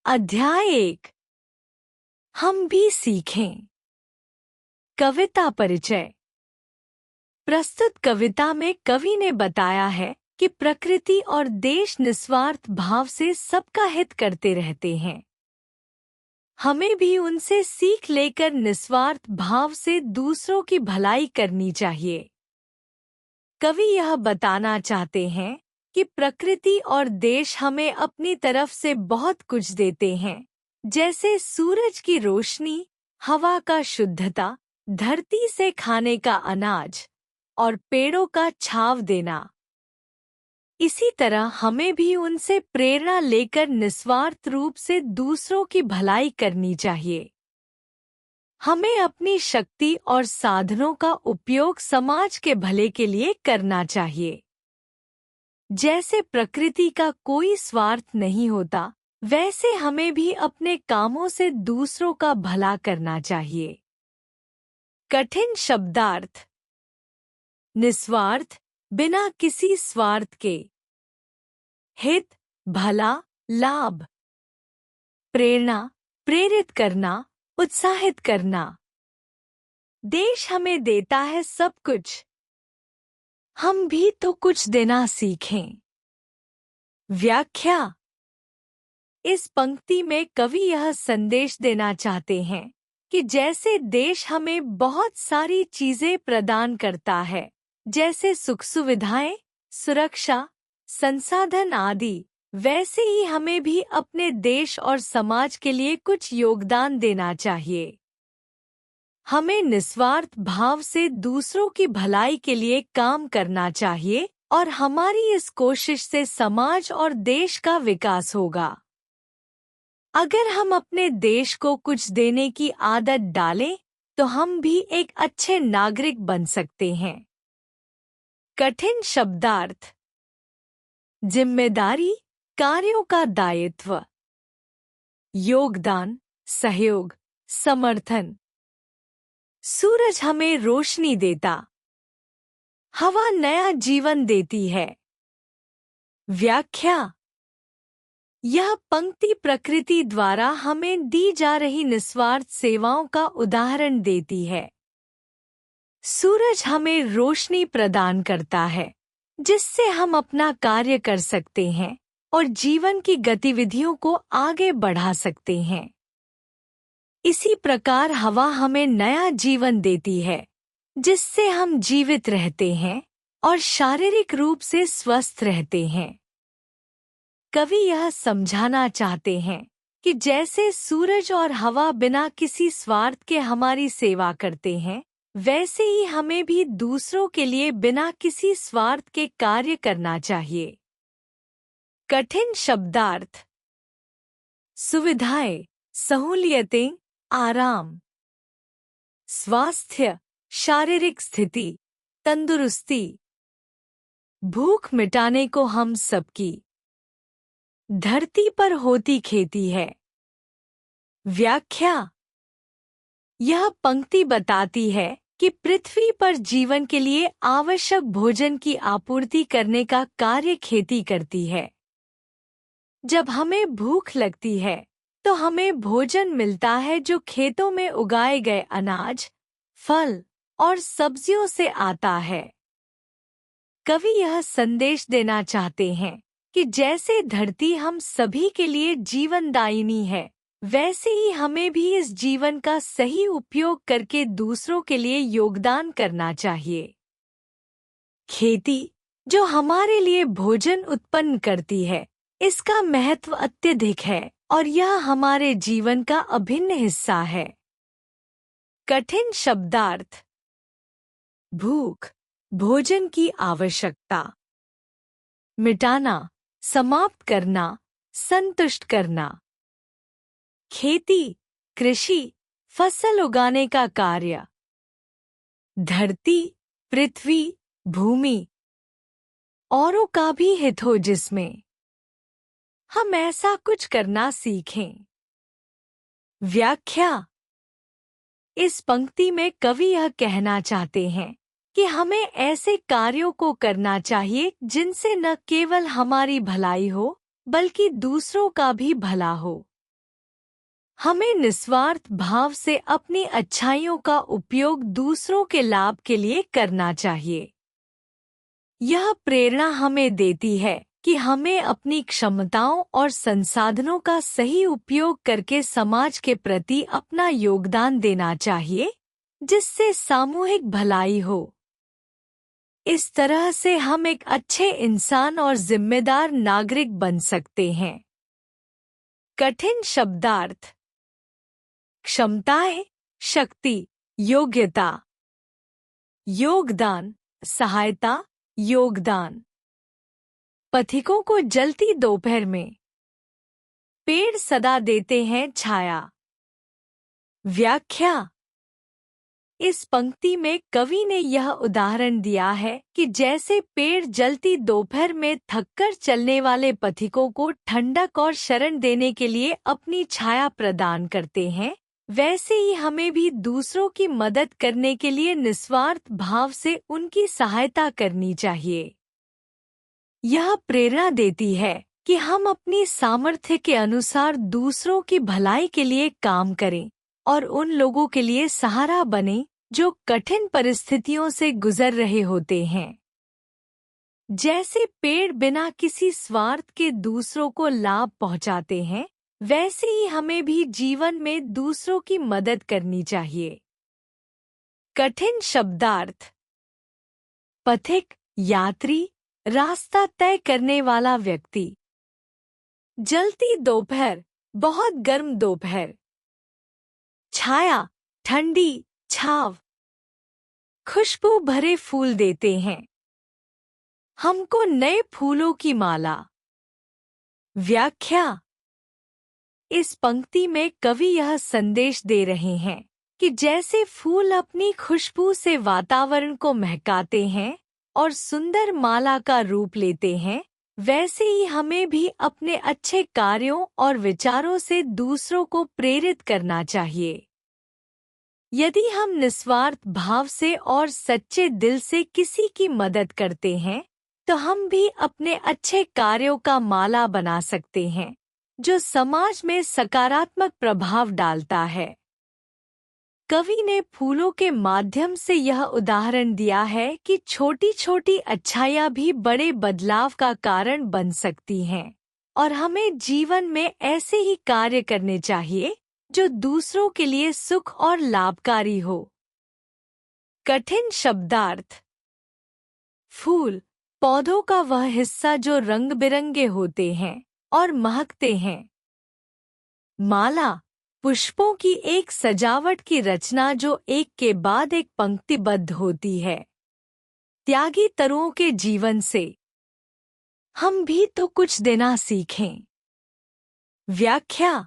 अध्याय 1। हम भी सीखें। कविता परिचय। प्रस्तुत कविता में कवि ने बताया है कि प्रकृति और देश निस्वार्थ भाव से सबका हित करते रहते हैं। हमें भी उनसे सीख लेकर निस्वार्थ भाव से दूसरों की भलाई करनी चाहिए। कवि यह बताना चाहते हैं कि प्रकृति और देश हमें अपनी तरफ से बहुत कुछ देते हैं, जैसे सूरज की रोशनी, हवा का शुद्धता, धरती से खाने का अनाज और पेड़ों का छांव देना। इसी तरह हमें भी उनसे प्रेरणा लेकर निस्वार्थ रूप से दूसरों की भलाई करनी चाहिए। हमें अपनी शक्ति और साधनों का उपयोग समाज के भले के लिए करना चाहिए। जैसे प्रकृति का कोई स्वार्थ नहीं होता, वैसे हमें भी अपने कामों से दूसरों का भला करना चाहिए। कठिन शब्दार्थ। निस्वार्थ, बिना किसी स्वार्थ के। हित, भला, लाभ। प्रेरणा, प्रेरित करना, उत्साहित करना। देश हमें देता है सब कुछ, हम भी तो कुछ देना सीखें। व्याख्या। इस पंक्ति में कवि यह संदेश देना चाहते हैं कि जैसे देश हमें बहुत सारी चीजें प्रदान करता है, जैसे सुख सुविधाएं, सुरक्षा, संसाधन आदि, वैसे ही हमें भी अपने देश और समाज के लिए कुछ योगदान देना चाहिए। हमें निस्वार्थ भाव से दूसरों की भलाई के लिए काम करना चाहिए और हमारी इस कोशिश से समाज और देश का विकास होगा। अगर हम अपने देश को कुछ देने की आदत डालें, तो हम भी एक अच्छे नागरिक बन सकते हैं। कठिन शब्दार्थ। जिम्मेदारी, कार्यों का दायित्व। योगदान, सहयोग, समर्थन। सूरज हमें रोशनी देता, हवा नया जीवन देती है। व्याख्या। यह पंक्ति प्रकृति द्वारा हमें दी जा रही निस्वार्थ सेवाओं का उदाहरण देती है। सूरज हमें रोशनी प्रदान करता है, जिससे हम अपना कार्य कर सकते हैं और जीवन की गतिविधियों को आगे बढ़ा सकते हैं। इसी प्रकार हवा हमें नया जीवन देती है, जिससे हम जीवित रहते हैं और शारीरिक रूप से स्वस्थ रहते हैं। कवि यह समझाना चाहते हैं कि जैसे सूरज और हवा बिना किसी स्वार्थ के हमारी सेवा करते हैं, वैसे ही हमें भी दूसरों के लिए बिना किसी स्वार्थ के कार्य करना चाहिए। कठिन शब्दार्थ। सुविधाएं, सहूलियतें, आराम। स्वास्थ्य, शारीरिक स्थिति, तंदुरुस्ती। भूख मिटाने को हम सबकी धरती पर होती खेती है। व्याख्या। यह पंक्ति बताती है कि पृथ्वी पर जीवन के लिए आवश्यक भोजन की आपूर्ति करने का कार्य खेती करती है। जब हमें भूख लगती है, तो हमें भोजन मिलता है जो खेतों में उगाए गए अनाज, फल और सब्जियों से आता है। कवि यह संदेश देना चाहते हैं कि जैसे धरती हम सभी के लिए जीवनदायिनी है, वैसे ही हमें भी इस जीवन का सही उपयोग करके दूसरों के लिए योगदान करना चाहिए। खेती, जो हमारे लिए भोजन उत्पन्न करती है, इसका महत्व अत्यधिक है और यह हमारे जीवन का अभिन्न हिस्सा है। कठिन शब्दार्थ। भूख, भोजन की आवश्यकता। मिटाना, समाप्त करना, संतुष्ट करना। खेती, कृषि, फसल उगाने का कार्य। धरती, पृथ्वी, भूमि, औरों का भी हित हो जिसमें हम ऐसा कुछ करना सीखें। व्याख्या। इस पंक्ति में कवि यह कहना चाहते हैं कि हमें ऐसे कार्यों को करना चाहिए जिनसे न केवल हमारी भलाई हो, बल्कि दूसरों का भी भला हो। हमें निस्वार्थ भाव से अपनी अच्छाइयों का उपयोग दूसरों के लाभ के लिए करना चाहिए। यह प्रेरणा हमें देती है कि हमें अपनी क्षमताओं और संसाधनों का सही उपयोग करके समाज के प्रति अपना योगदान देना चाहिए, जिससे सामूहिक भलाई हो। इस तरह से हम एक अच्छे इंसान और जिम्मेदार नागरिक बन सकते हैं। कठिन शब्दार्थ: क्षमताएं, शक्ति, योग्यता, योगदान, सहायता, योगदान। पथिकों को जलती दोपहर में पेड़ सदा देते हैं छाया। व्याख्या: इस पंक्ति में कवि ने यह उदाहरण दिया है कि जैसे पेड़ जलती दोपहर में थककर चलने वाले पथिकों को ठंडक और शरण देने के लिए अपनी छाया प्रदान करते हैं, वैसे ही हमें भी दूसरों की मदद करने के लिए निस्वार्थ भाव से उनकी सहायता करनी चाहिए। यह प्रेरणा देती है कि हम अपनी सामर्थ्य के अनुसार दूसरों की भलाई के लिए काम करें और उन लोगों के लिए सहारा बने जो कठिन परिस्थितियों से गुजर रहे होते हैं। जैसे पेड़ बिना किसी स्वार्थ के दूसरों को लाभ पहुंचाते हैं, वैसे ही हमें भी जीवन में दूसरों की मदद करनी चाहिए। कठिन शब्दार्थ: पथिक, यात्री, रास्ता तय करने वाला व्यक्ति। जलती दोपहर, बहुत गर्म दोपहर। छाया, ठंडी छाव। खुशबू भरे फूल देते हैं हमको नए फूलों की माला। व्याख्या: इस पंक्ति में कवि यह संदेश दे रहे हैं कि जैसे फूल अपनी खुशबू से वातावरण को महकाते हैं और सुंदर माला का रूप लेते हैं, वैसे ही हमें भी अपने अच्छे कार्यों और विचारों से दूसरों को प्रेरित करना चाहिए। यदि हम निस्वार्थ भाव से और सच्चे दिल से किसी की मदद करते हैं, तो हम भी अपने अच्छे कार्यों का माला बना सकते हैं, जो समाज में सकारात्मक प्रभाव डालता है। कवि ने फूलों के माध्यम से यह उदाहरण दिया है कि छोटी छोटी अच्छाइयाँ भी बड़े बदलाव का कारण बन सकती हैं, और हमें जीवन में ऐसे ही कार्य करने चाहिए जो दूसरों के लिए सुख और लाभकारी हो। कठिन शब्दार्थ: फूल, पौधों का वह हिस्सा जो रंग बिरंगे होते हैं और महकते हैं। माला, पुष्पों की एक सजावट की रचना जो एक के बाद एक पंक्तिबद्ध होती है। त्यागी तरुओं के जीवन से हम भी तो कुछ देना सीखें। व्याख्या: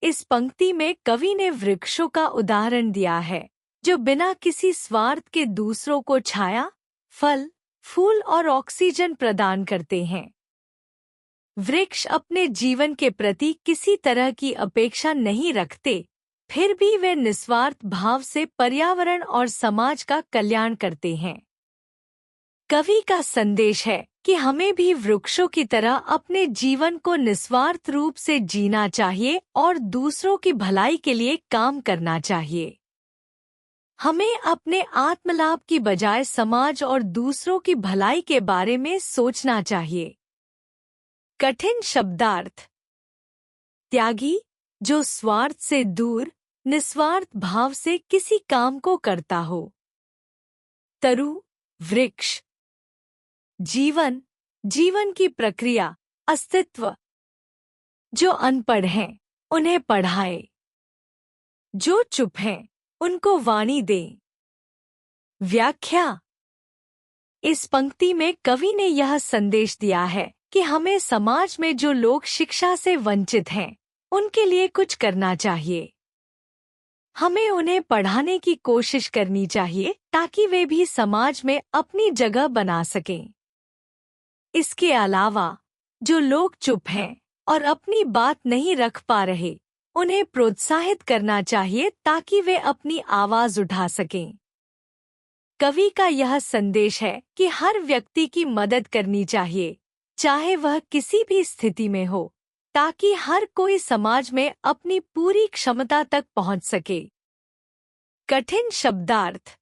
इस पंक्ति में कवि ने वृक्षों का उदाहरण दिया है जो बिना किसी स्वार्थ के दूसरों को छाया, फल, फूल और ऑक्सीजन प्रदान करते हैं। वृक्ष अपने जीवन के प्रति किसी तरह की अपेक्षा नहीं रखते, फिर भी वे निस्वार्थ भाव से पर्यावरण और समाज का कल्याण करते हैं। कवि का संदेश है कि हमें भी वृक्षों की तरह अपने जीवन को निस्वार्थ रूप से जीना चाहिए और दूसरों की भलाई के लिए काम करना चाहिए। हमें अपने आत्मलाभ की बजाय समाज और दूसरों की भलाई के बारे में सोचना चाहिए। कठिन शब्दार्थ: त्यागी, जो स्वार्थ से दूर, निस्वार्थ भाव से किसी काम को करता हो। तरु, वृक्ष। जीवन, जीवन की प्रक्रिया, अस्तित्व। जो अनपढ़ हैं, उन्हें पढ़ाए। जो चुप हैं, उनको वाणी दे। व्याख्या: इस पंक्ति में कवि ने यह संदेश दिया है कि हमें समाज में जो लोग शिक्षा से वंचित हैं, उनके लिए कुछ करना चाहिए। हमें उन्हें पढ़ाने की कोशिश करनी चाहिए ताकि वे भी समाज में अपनी जगह बना सकें। इसके अलावा जो लोग चुप हैं और अपनी बात नहीं रख पा रहे, उन्हें प्रोत्साहित करना चाहिए ताकि वे अपनी आवाज उठा सकें। कवि का यह संदेश है कि हर व्यक्ति की मदद करनी चाहिए, चाहे वह किसी भी स्थिति में हो, ताकि हर कोई समाज में अपनी पूरी क्षमता तक पहुंच सके। कठिन शब्दार्थ।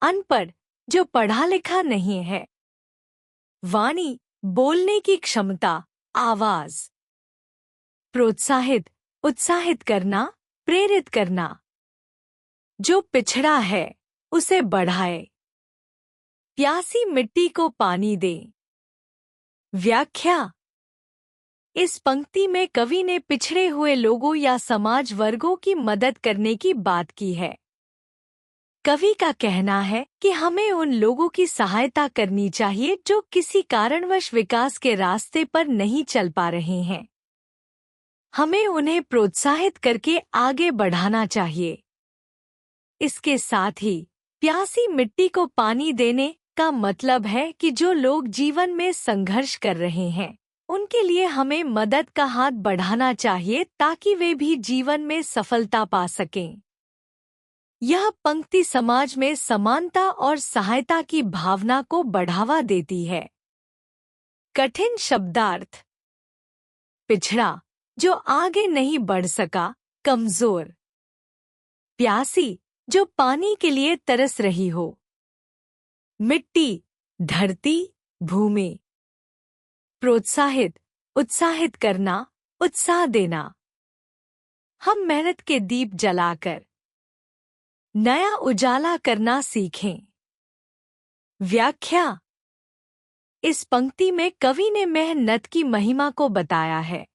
अनपढ़, जो पढ़ा लिखा नहीं है। वाणी, बोलने की क्षमता, आवाज। प्रोत्साहित, उत्साहित करना, प्रेरित करना। जो पिछड़ा है उसे बढ़ाए। प्यासी मिट्टी को पानी दे। व्याख्या। इस पंक्ति में कवि ने पिछड़े हुए लोगों या समाज वर्गों की मदद करने की बात की है। कवि का कहना है कि हमें उन लोगों की सहायता करनी चाहिए जो किसी कारणवश विकास के रास्ते पर नहीं चल पा रहे हैं। हमें उन्हें प्रोत्साहित करके आगे बढ़ाना चाहिए। इसके साथ ही प्यासी मिट्टी को पानी देने का मतलब है कि जो लोग जीवन में संघर्ष कर रहे हैं उनके लिए हमें मदद का हाथ बढ़ाना चाहिए ताकि वे भी जीवन में सफलता पा सकें। यह पंक्ति समाज में समानता और सहायता की भावना को बढ़ावा देती है। कठिन शब्दार्थ। पिछड़ा, जो आगे नहीं बढ़ सका, कमजोर। प्यासी, जो पानी के लिए तरस रही हो। मिट्टी, धरती, भूमि। प्रोत्साहित, उत्साहित करना, उत्साह देना। हम मेहनत के दीप जलाकर नया उजाला करना सीखें। व्याख्या। इस पंक्ति में कवि ने मेहनत की महिमा को बताया है।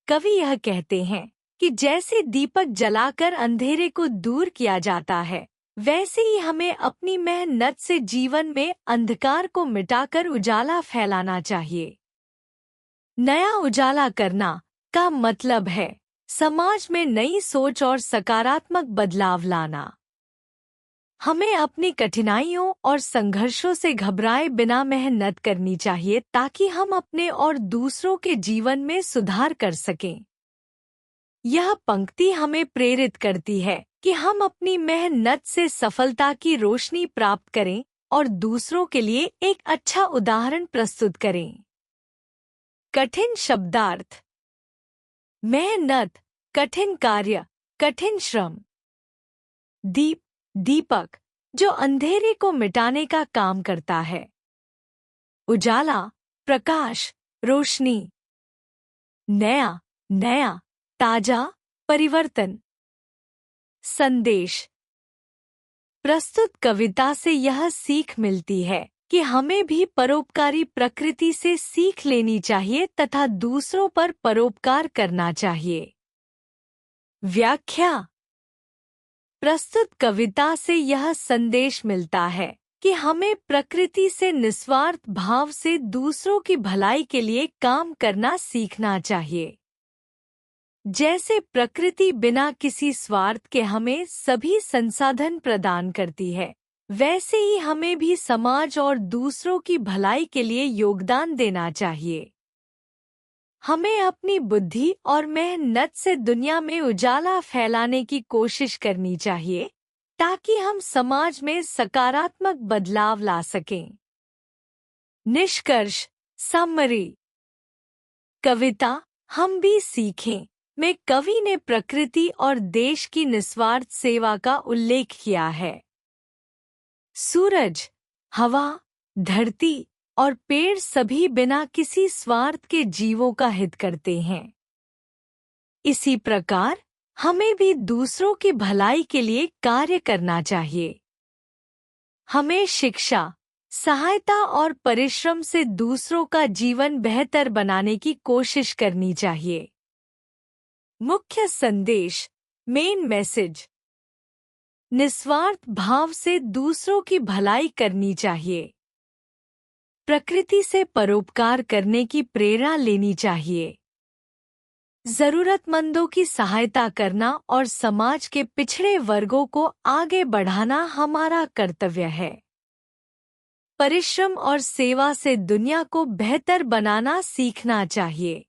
कवि यह कहते हैं कि जैसे दीपक जलाकर अंधेरे को दूर किया जाता है, वैसे ही हमें अपनी मेहनत से जीवन में अंधकार को मिटाकर उजाला फैलाना चाहिए। नया उजाला करना का मतलब है समाज में नई सोच और सकारात्मक बदलाव लाना। हमें अपनी कठिनाइयों और संघर्षों से घबराए बिना मेहनत करनी चाहिए ताकि हम अपने और दूसरों के जीवन में सुधार कर सकें। यह पंक्ति हमें प्रेरित करती है कि हम अपनी मेहनत से सफलता की रोशनी प्राप्त करें और दूसरों के लिए एक अच्छा उदाहरण प्रस्तुत करें। कठिन शब्दार्थ। मेहनत, कठिन कार्य, कठिन श्रम। दीप, दीपक, जो अंधेरे को मिटाने का काम करता है। उजाला, प्रकाश, रोशनी। नया, नया, ताजा, परिवर्तन। संदेश। प्रस्तुत कविता से यह सीख मिलती है कि हमें भी परोपकारी प्रकृति से सीख लेनी चाहिए तथा दूसरों पर परोपकार करना चाहिए। व्याख्या। प्रस्तुत कविता से यह संदेश मिलता है कि हमें प्रकृति से निस्वार्थ भाव से दूसरों की भलाई के लिए काम करना सीखना चाहिए। जैसे प्रकृति बिना किसी स्वार्थ के हमें सभी संसाधन प्रदान करती है, वैसे ही हमें भी समाज और दूसरों की भलाई के लिए योगदान देना चाहिए। हमें अपनी बुद्धि और मेहनत से दुनिया में उजाला फैलाने की कोशिश करनी चाहिए ताकि हम समाज में सकारात्मक बदलाव ला सकें। निष्कर्ष, समरी। कविता हम भी सीखें में कवि ने प्रकृति और देश की निस्वार्थ सेवा का उल्लेख किया है। सूरज, हवा, धरती और पेड़ सभी बिना किसी स्वार्थ के जीवों का हित करते हैं। इसी प्रकार हमें भी दूसरों की भलाई के लिए कार्य करना चाहिए। हमें शिक्षा, सहायता और परिश्रम से दूसरों का जीवन बेहतर बनाने की कोशिश करनी चाहिए। मुख्य संदेश, मेन मैसेज। निस्वार्थ भाव से दूसरों की भलाई करनी चाहिए। प्रकृति से परोपकार करने की प्रेरणा लेनी चाहिए। जरूरतमंदों की सहायता करना और समाज के पिछड़े वर्गों को आगे बढ़ाना हमारा कर्तव्य है। परिश्रम और सेवा से दुनिया को बेहतर बनाना सीखना चाहिए।